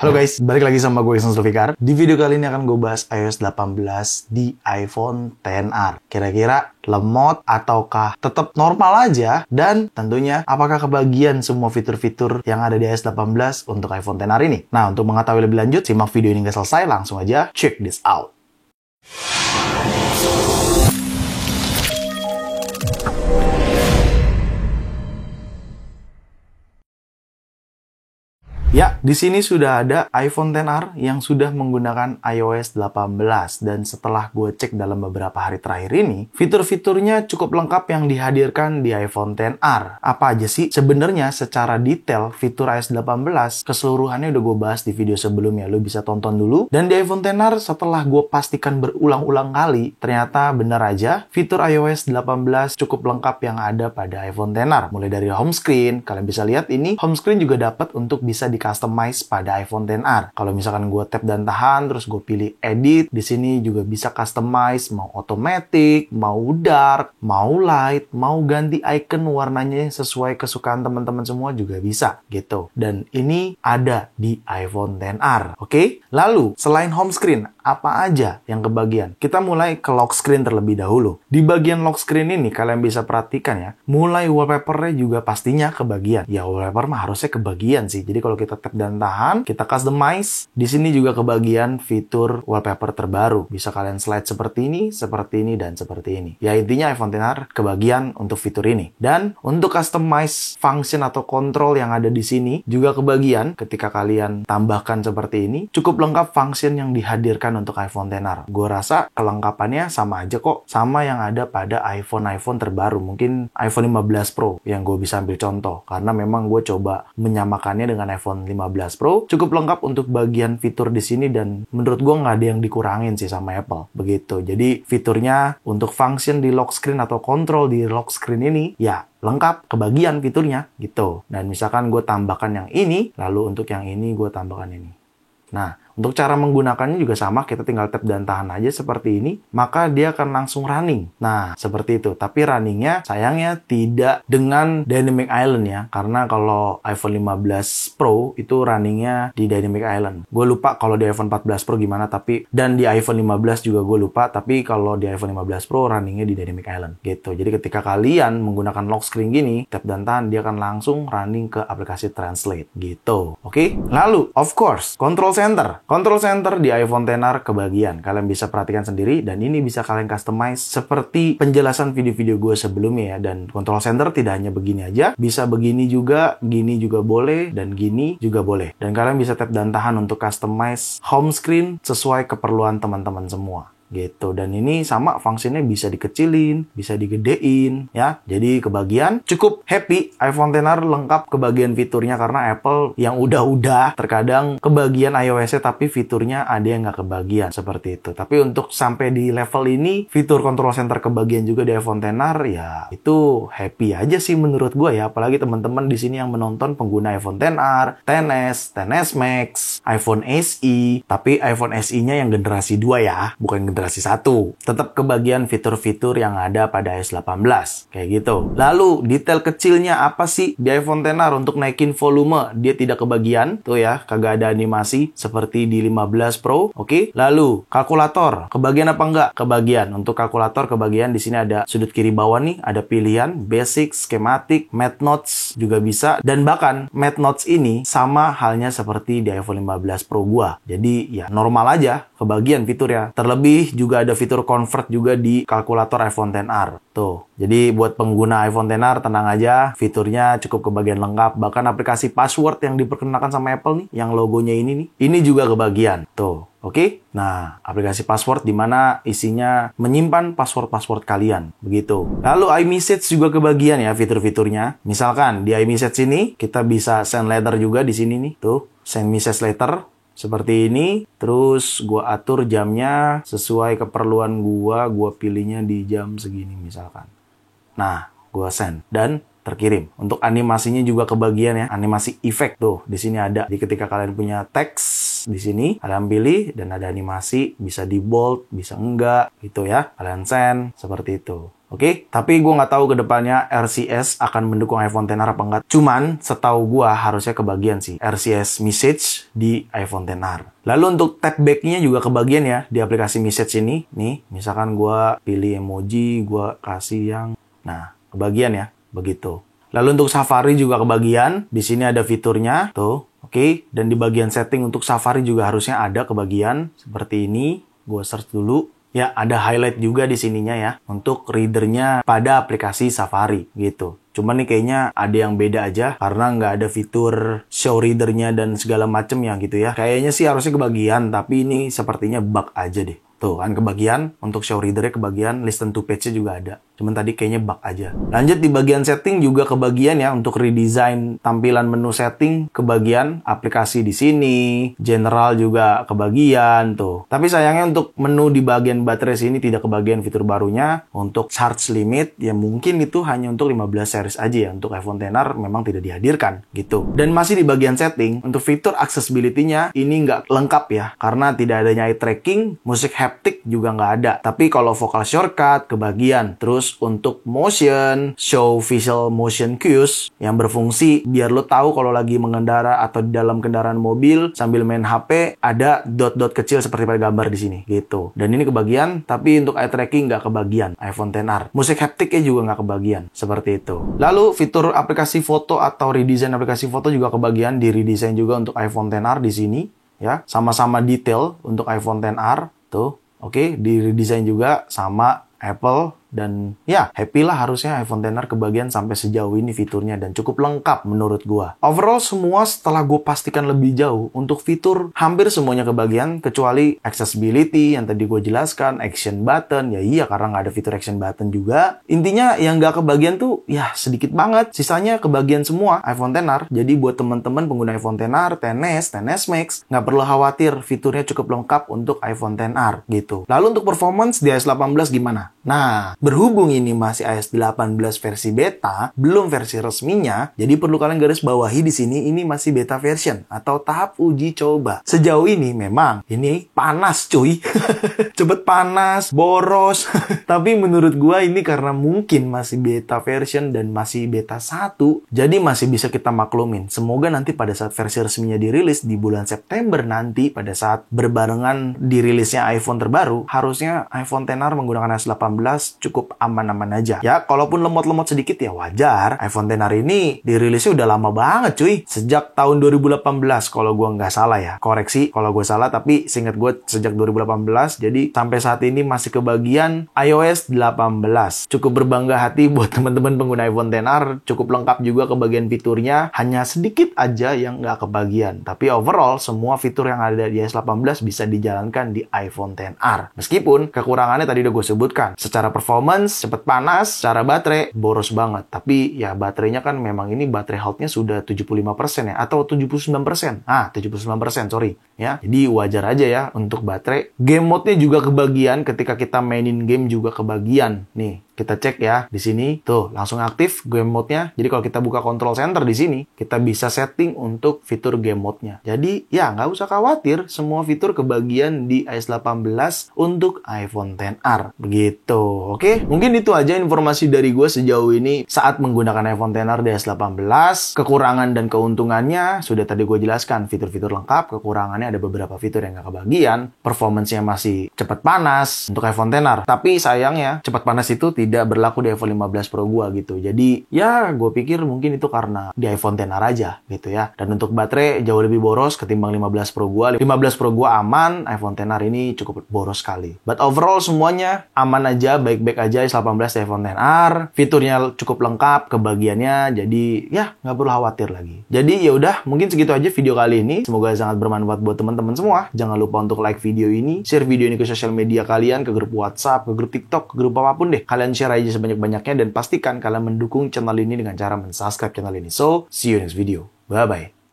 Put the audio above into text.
Halo guys, balik lagi sama gue Iksan Zulfikar. Di video kali ini akan gue bahas iOS 18 di iPhone XR. Kira-kira lemot ataukah tetap normal aja? Dan tentunya apakah kebagian semua fitur-fitur yang ada di iOS 18 untuk iPhone XR ini? Nah, untuk mengetahui lebih lanjut, simak video ini hingga selesai. Langsung aja check this out. Ya, di sini sudah ada iPhone XR yang sudah menggunakan iOS 18 dan setelah gue cek dalam beberapa hari terakhir ini, fitur-fiturnya cukup lengkap yang dihadirkan di iPhone XR. Apa aja sih? Sebenarnya secara detail fitur iOS 18 keseluruhannya udah gue bahas di video sebelumnya, lo bisa tonton dulu. Dan di iPhone XR setelah gue pastikan berulang-ulang kali, ternyata benar aja fitur iOS 18 cukup lengkap yang ada pada iPhone XR. Mulai dari home screen, kalian bisa lihat ini home screen juga dapat untuk bisa customize pada iPhone XR. Kalau misalkan gue tap dan tahan, terus gue pilih edit, di sini juga bisa customize, mau automatic, mau dark, mau light, mau ganti icon warnanya sesuai kesukaan teman-teman semua juga bisa gitu. Dan ini ada di iPhone XR. Oke? Lalu, selain home screen, apa aja yang kebagian? Kita mulai ke lock screen terlebih dahulu. Di bagian lock screen ini, kalian bisa perhatikan ya, mulai wallpaper-nya juga pastinya kebagian. Ya, wallpaper mah harusnya kebagian sih. Jadi kalau kita tap dan tahan, kita customize. Di sini juga kebagian fitur wallpaper terbaru. Bisa kalian slide seperti ini, dan seperti ini. Ya, intinya iPhone XR kebagian untuk fitur ini. Dan untuk customize function atau kontrol yang ada di sini juga kebagian ketika kalian tambahkan seperti ini. Cukup lengkap function yang dihadirkan untuk iPhone XR. Gue rasa kelengkapannya sama aja kok. Sama yang ada pada iPhone terbaru. Mungkin iPhone 15 Pro yang gue bisa ambil contoh. Karena memang gue coba menyamakannya dengan iPhone 15 Pro. Cukup lengkap untuk bagian fitur di sini dan menurut gue nggak ada yang dikurangin sih sama Apple. Begitu. Jadi fiturnya untuk function di lock screen atau kontrol di lock screen ini ya lengkap kebagian fiturnya gitu. Dan misalkan gue tambahkan yang ini, lalu untuk yang ini gue tambahkan ini. Nah, untuk cara menggunakannya juga sama, kita tinggal tap dan tahan aja seperti ini, maka dia akan langsung running. Nah, seperti itu. Tapi runningnya sayangnya tidak dengan Dynamic Island ya, karena kalau iPhone 15 Pro itu runningnya di Dynamic Island. Gue lupa kalau di iPhone 14 Pro gimana, dan di iPhone 15 juga gue lupa, tapi kalau di iPhone 15 Pro runningnya di Dynamic Island. Gitu. Jadi ketika kalian menggunakan lock screen gini, tap dan tahan, dia akan langsung running ke aplikasi Translate. Gitu. Oke? Lalu, of course, Control Center. Control Center di iPhone XR kebagian. Kalian bisa perhatikan sendiri dan ini bisa kalian customize seperti penjelasan video-video gue sebelumnya ya. Dan Control Center tidak hanya begini aja, bisa begini juga, gini juga boleh, dan gini juga boleh. Dan kalian bisa tap dan tahan untuk customize home screen sesuai keperluan teman-teman semua. Gitu. Dan ini sama fungsinya bisa dikecilin, bisa digedein ya. Jadi kebagian cukup happy iPhone XR lengkap kebagian fiturnya karena Apple yang udah terkadang kebagian iOS-nya tapi fiturnya ada yang nggak kebagian seperti itu. Tapi untuk sampai di level ini fitur Control Center kebagian juga di iPhone XR ya itu happy aja sih menurut gue ya. Apalagi teman-teman di sini yang menonton pengguna iPhone XR, XS, XS Max, iPhone SE, tapi iPhone SE-nya yang generasi 2 ya, bukan generasi 1. Tetap kebagian fitur-fitur yang ada pada iOS 18. Kayak gitu. Lalu, detail kecilnya apa sih di iPhone XR untuk naikin volume? Dia tidak kebagian. Tuh ya, kagak ada animasi seperti di 15 Pro. Oke. Lalu, kalkulator. Kebagian apa enggak? Kebagian. Untuk kalkulator kebagian di sini ada sudut kiri bawah nih, ada pilihan basic, schematic, math notes juga bisa. Dan bahkan math notes ini sama halnya seperti di iPhone 15 Pro gua. Jadi ya normal aja kebagian fiturnya. Terlebih juga ada fitur convert juga di kalkulator iPhone XR. Tuh. Jadi buat pengguna iPhone XR tenang aja, fiturnya cukup kebagian lengkap. Bahkan aplikasi password yang diperkenalkan sama Apple nih, yang logonya ini nih, ini juga kebagian. Tuh. Oke? Nah, aplikasi password di mana isinya menyimpan password-password kalian. Begitu. Lalu iMessage juga kebagian ya fitur-fiturnya. Misalkan di iMessage ini kita bisa send letter juga di sini nih. Tuh, send message letter. Seperti ini, terus gua atur jamnya sesuai keperluan gua pilihnya di jam segini misalkan. Nah, gua send dan terkirim. Untuk animasinya juga kebagian ya, animasi efek tuh di sini ada. Jadi ketika kalian punya teks adjust di sini, kalian pilih dan ada animasi, bisa di bold, bisa enggak, gitu ya. Kalian send seperti itu. Oke, tapi gue nggak tahu ke depannya RCS akan mendukung iPhone XR apa enggak. Cuman setahu gue harusnya kebagian sih RCS message di iPhone XR. Lalu untuk tap back-nya juga kebagian ya di aplikasi message ini. Nih, misalkan gue pilih emoji, gue kasih yang, nah kebagian ya, begitu. Lalu untuk Safari juga kebagian. Di sini ada fiturnya, tuh, oke. Dan di bagian setting untuk Safari juga harusnya ada kebagian seperti ini. Gue search dulu. Ya, ada highlight juga di sininya ya, untuk readernya pada aplikasi Safari, gitu. Cuman nih kayaknya ada yang beda aja, karena nggak ada fitur show readernya dan segala macem ya gitu ya. Kayaknya sih harusnya kebagian, tapi ini sepertinya bug aja deh. Tuh kan kebagian, untuk show readernya kebagian, listen to page-nya juga ada. Cuman tadi kayaknya bug aja. Lanjut di bagian setting juga kebagian ya, untuk redesign tampilan menu setting kebagian, aplikasi di sini, general juga kebagian tuh. Tapi sayangnya untuk menu di bagian baterai sini tidak kebagian fitur barunya. Untuk charge limit ya mungkin itu hanya untuk 15 series aja ya, untuk iPhone XR memang tidak dihadirkan gitu. Dan masih di bagian setting, untuk fitur accessibility-nya ini nggak lengkap ya, karena tidak adanya eye tracking, musik haptic juga nggak ada. Tapi kalau vocal shortcut kebagian. Terus untuk motion, show visual motion cues yang berfungsi biar lo tahu kalau lagi mengendara atau di dalam kendaraan mobil sambil main HP, ada dot-dot kecil seperti pada gambar di sini gitu. Dan ini kebagian, tapi untuk eye tracking nggak kebagian iPhone XR. Musik haptiknya juga nggak kebagian seperti itu. Lalu fitur aplikasi foto atau redesign aplikasi foto juga kebagian, di redesign juga untuk iPhone XR di sini ya. Sama-sama detail untuk iPhone XR tuh. Oke, di redesign juga sama Apple. Dan ya, happy lah harusnya iPhone XR kebagian sampai sejauh ini fiturnya dan cukup lengkap menurut gua. Overall semua setelah gue pastikan lebih jauh, untuk fitur hampir semuanya kebagian kecuali accessibility yang tadi gue jelaskan, action button, ya iya karena nggak ada fitur action button juga. Intinya yang nggak kebagian tuh ya sedikit banget, sisanya kebagian semua iPhone XR. Jadi buat teman-teman pengguna iPhone XR, XS, XS Max, nggak perlu khawatir, fiturnya cukup lengkap untuk iPhone XR gitu. Lalu untuk performance di iOS 18 gimana? Nah, berhubung ini masih iOS 18 versi beta, belum versi resminya, jadi perlu kalian garis bawahi di sini ini masih beta version atau tahap uji coba. Sejauh ini memang ini panas cuy. Cepet panas, boros. Tapi menurut gua ini karena mungkin masih beta version dan masih beta 1, jadi masih bisa kita maklumin. Semoga nanti pada saat versi resminya dirilis di bulan September nanti, pada saat berbarengan dirilisnya iPhone terbaru, harusnya iPhone XR menggunakan iOS 18 cukup aman-aman aja. Ya, kalaupun lemot-lemot sedikit ya wajar. iPhone XR ini dirilisnya udah lama banget cuy. Sejak tahun 2018 kalau gue nggak salah ya. Koreksi kalau gue salah, tapi seingat gue sejak 2018. Jadi sampai saat ini masih kebagian iOS 18. Cukup berbangga hati buat teman-teman pengguna iPhone XR. Cukup lengkap juga kebagian fiturnya. Hanya sedikit aja yang nggak kebagian. Tapi overall semua fitur yang ada di iOS 18 bisa dijalankan di iPhone XR. Meskipun kekurangannya tadi udah gue sebutkan. Secara performance, cepet panas, secara baterai, boros banget. Tapi ya baterainya kan memang ini baterai health-nya sudah 75% ya, atau 79%. 79%, sorry. Ya, jadi wajar aja ya untuk baterai. Game mode-nya juga kebagian, ketika kita mainin game juga kebagian. Nih, kita cek ya di sini, tuh langsung aktif game mode-nya. Jadi kalau kita buka control center di sini, kita bisa setting untuk fitur game mode-nya. Jadi ya nggak usah khawatir, semua fitur kebagian di iOS 18 untuk iPhone XR. Begitu, oke? Mungkin itu aja informasi dari gue sejauh ini saat menggunakan iPhone XR di iOS 18. Kekurangan dan keuntungannya sudah tadi gue jelaskan, fitur-fitur lengkap. Kekurangannya ada beberapa fitur yang nggak kebagian. Performance-nya masih cepat panas untuk iPhone XR. Tapi sayangnya cepat panas itu tidak berlaku di iPhone 15 Pro gua gitu. Jadi ya gue pikir mungkin itu karena di iPhone XR aja gitu ya. Dan untuk baterai jauh lebih boros ketimbang 15 Pro gua. 15 Pro gua aman, iPhone XR ini cukup boros sekali. But overall semuanya aman aja, baik-baik aja iOS 18 di iPhone XR. Fiturnya cukup lengkap, kebagiannya, jadi ya nggak perlu khawatir lagi. Jadi ya udah, mungkin segitu aja video kali ini. Semoga sangat bermanfaat buat teman-teman semua. Jangan lupa untuk like video ini, share video ini ke sosial media kalian, ke grup WhatsApp, ke grup TikTok, ke grup apapun deh. Kalian share aja sebanyak-banyaknya dan pastikan kalian mendukung channel ini dengan cara mensubscribe channel ini. So, see you next video. Bye-bye.